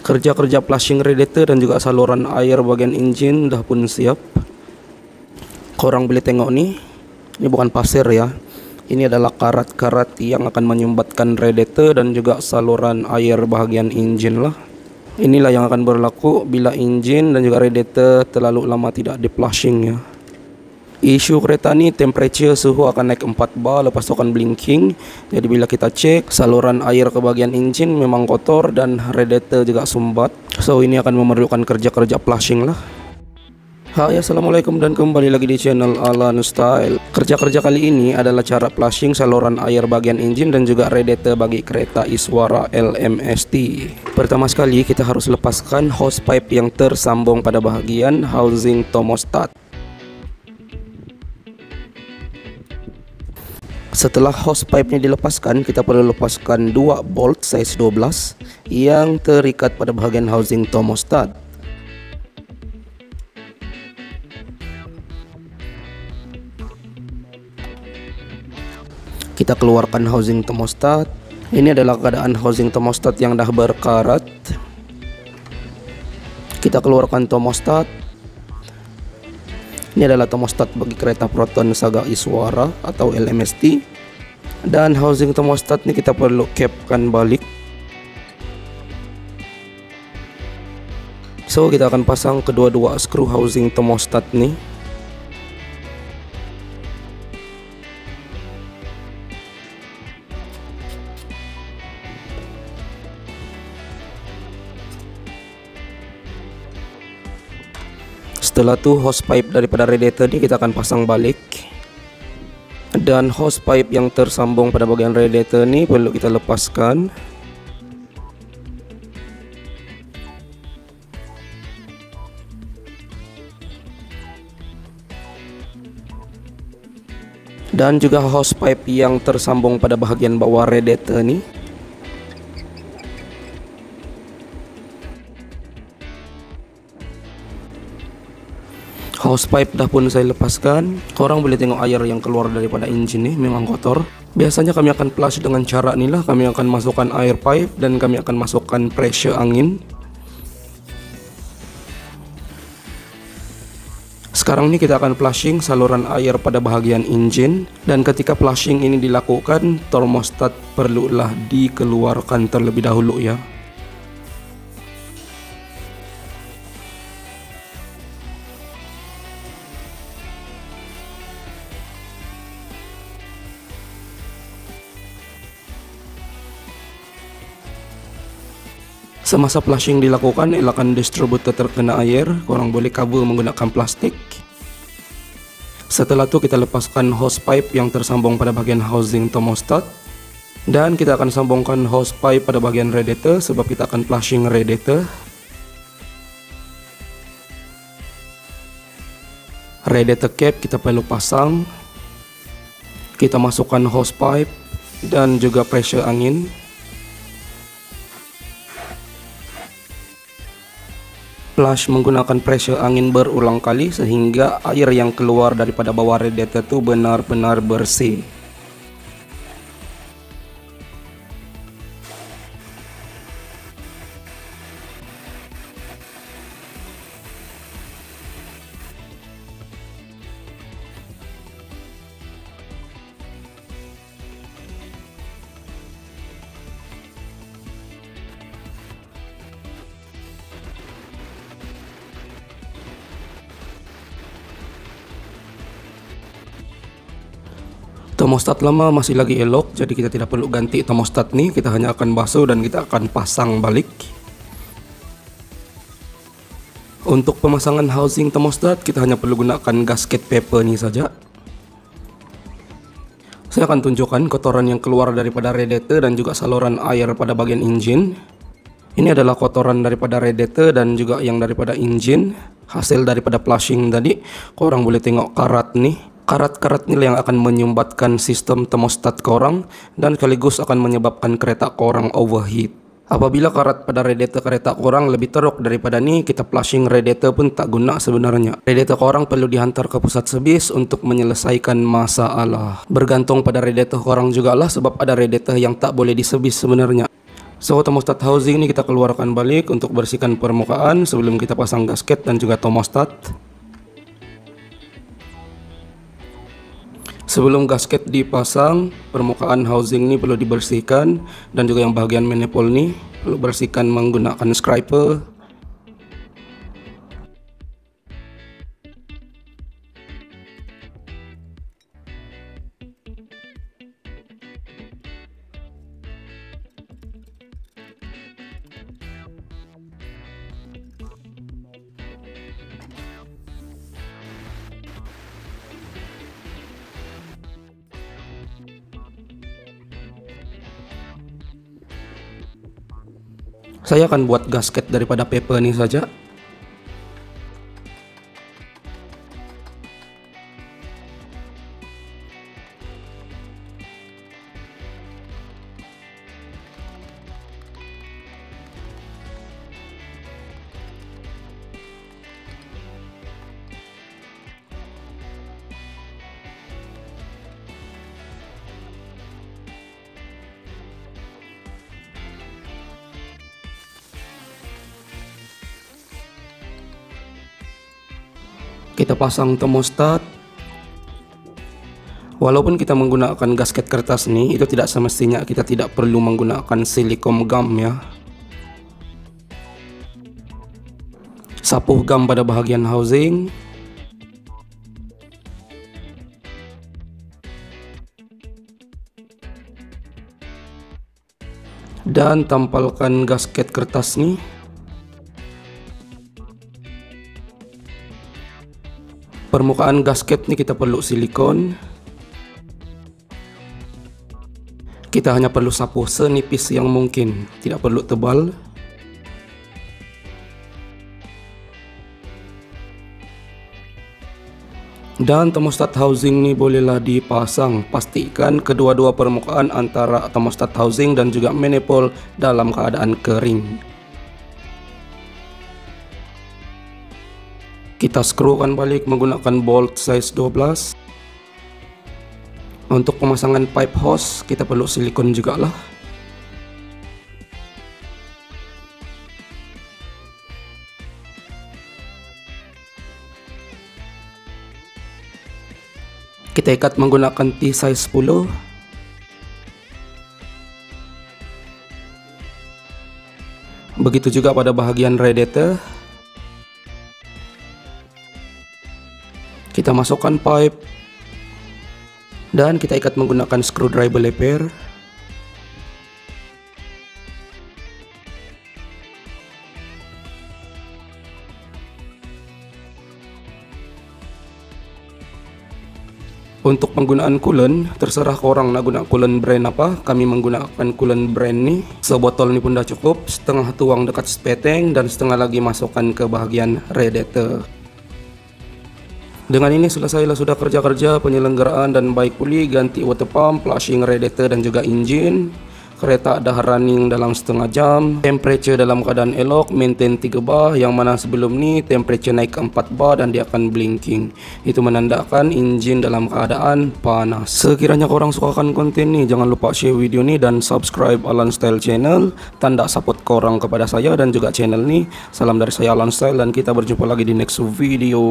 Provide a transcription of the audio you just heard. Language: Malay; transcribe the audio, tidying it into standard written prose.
Kerja-kerja flushing radiator dan juga saluran air bagian engine dah pun siap. Korang boleh tengok nih, ini bukan pasir ya. Ini adalah karat-karat yang akan menyumbatkan radiator dan juga saluran air bahagian engine lah. Inilah yang akan berlaku bila engine dan juga radiator terlalu lama tidak di flushing ya. Isu kereta ni temperature suhu akan naik 4 bar, lepas tu akan blinking. Jadi bila kita cek saluran air ke bagian engine memang kotor dan radiator juga sumbat. So ini akan memerlukan kerja-kerja flushing lah. Hai, assalamualaikum dan kembali lagi di channel Alan Style. Kerja-kerja kali ini adalah cara flushing saluran air bagian engine dan juga radiator bagi kereta Iswara LMST. Pertama sekali kita harus lepaskan hose pipe yang tersambung pada bahagian housing thermostat. Setelah hose pipe-nya dilepaskan, kita perlu lepaskan 2 bolt size 12 yang terikat pada bahagian housing thermostat. Kita keluarkan housing thermostat. Ini adalah keadaan housing thermostat yang dah berkarat. Kita keluarkan thermostat. Ini adalah thermostat bagi kereta Proton Saga Iswara atau LMST. Dan housing thermostat ini kita perlu capkan balik. So kita akan pasang kedua-dua skru housing thermostat nih. Setelah itu hose pipe daripada radiator ini kita akan pasang balik. Dan hose pipe yang tersambung pada bagian radiator ini perlu kita lepaskan. Dan juga hose pipe yang tersambung pada bahagian bawah radiator ini. Hose pipe dah pun saya lepaskan. Korang boleh tengok air yang keluar daripada engine ni memang kotor. Biasanya kami akan flush dengan cara ni lah. Kami akan masukkan air pipe dan kami akan masukkan pressure angin. Sekarang ni kita akan flushing saluran air pada bahagian engine. Dan ketika flushing ini dilakukan, thermostat perlulah dikeluarkan terlebih dahulu ya. Semasa flushing dilakukan, elakkan distributor terkena air. Korang boleh cover menggunakan plastik. Setelah itu kita lepaskan hose pipe yang tersambung pada bagian housing thermostat. Dan kita akan sambungkan hose pipe pada bagian radiator sebab kita akan flushing radiator. Radiator cap kita perlu pasang. Kita masukkan hose pipe dan juga pressure angin. Flush menggunakan pressure angin berulang kali sehingga air yang keluar daripada bawah radiator itu benar-benar bersih. Thermostat lama masih lagi elok, jadi kita tidak perlu ganti thermostat nih. Kita hanya akan basuh dan kita akan pasang balik. Untuk pemasangan housing thermostat kita hanya perlu gunakan gasket paper nih saja. Saya akan tunjukkan kotoran yang keluar daripada radiator dan juga saluran air pada bagian engine. Ini adalah kotoran daripada radiator dan juga yang daripada engine. Hasil daripada flushing tadi. Korang boleh tengok karat nih. Karat-karat ini yang akan menyumbatkan sistem thermostat korang dan sekaligus akan menyebabkan kereta korang overheat. Apabila karat pada radiator kereta korang lebih teruk daripada ni, kita flushing radiator pun tak guna sebenarnya. Radiator korang perlu dihantar ke pusat servis untuk menyelesaikan masalah. Bergantung pada radiator korang jugalah sebab ada radiator yang tak boleh diservis sebenarnya. So thermostat housing ini kita keluarkan balik untuk bersihkan permukaan sebelum kita pasang gasket dan juga thermostat. Sebelum gasket dipasang, permukaan housing ini perlu dibersihkan dan juga yang bagian manifold ini perlu bersihkan menggunakan scraper. Saya akan buat gasket daripada paper ini saja. Kita pasang thermostat. Walaupun kita menggunakan gasket kertas ini, itu tidak semestinya kita tidak perlu menggunakan silicone gum ya. Sapuh gum pada bahagian housing. Dan tampalkan gasket kertas nih. Permukaan gasket ini kita perlu silikon. Kita hanya perlu sapu senipis yang mungkin, tidak perlu tebal. Dan thermostat housing ini bolehlah dipasang. Pastikan kedua-dua permukaan antara thermostat housing dan juga manifold dalam keadaan kering. Kita skrukan balik menggunakan bolt size 12. Untuk pemasangan pipe hose kita perlu silikon juga lah. Kita ikat menggunakan T size 10. Begitu juga pada bahagian radiator. Kita masukkan pipe dan kita ikat menggunakan screwdriver leper. Untuk penggunaan coolant, terserah korang nak guna coolant brand apa. Kami menggunakan coolant brand ni. Sebotol ni pun dah cukup. Setengah tuang dekat speteng dan setengah lagi masukkan ke bahagian radiator. Dengan ini selesailah sudah kerja-kerja penyelenggaraan dan baik pulih ganti water pump, flushing radiator dan juga engine. Kereta dah running dalam setengah jam. Temperature dalam keadaan elok, maintain 3 bar, yang mana sebelum ni temperature naik ke 4 bar dan dia akan blinking. Itu menandakan engine dalam keadaan panas. Sekiranya korang sukakan konten ni, jangan lupa share video ni dan subscribe Alan Style channel. Tanda support korang kepada saya dan juga channel ni. Salam dari saya Alan Style dan kita berjumpa lagi di next video.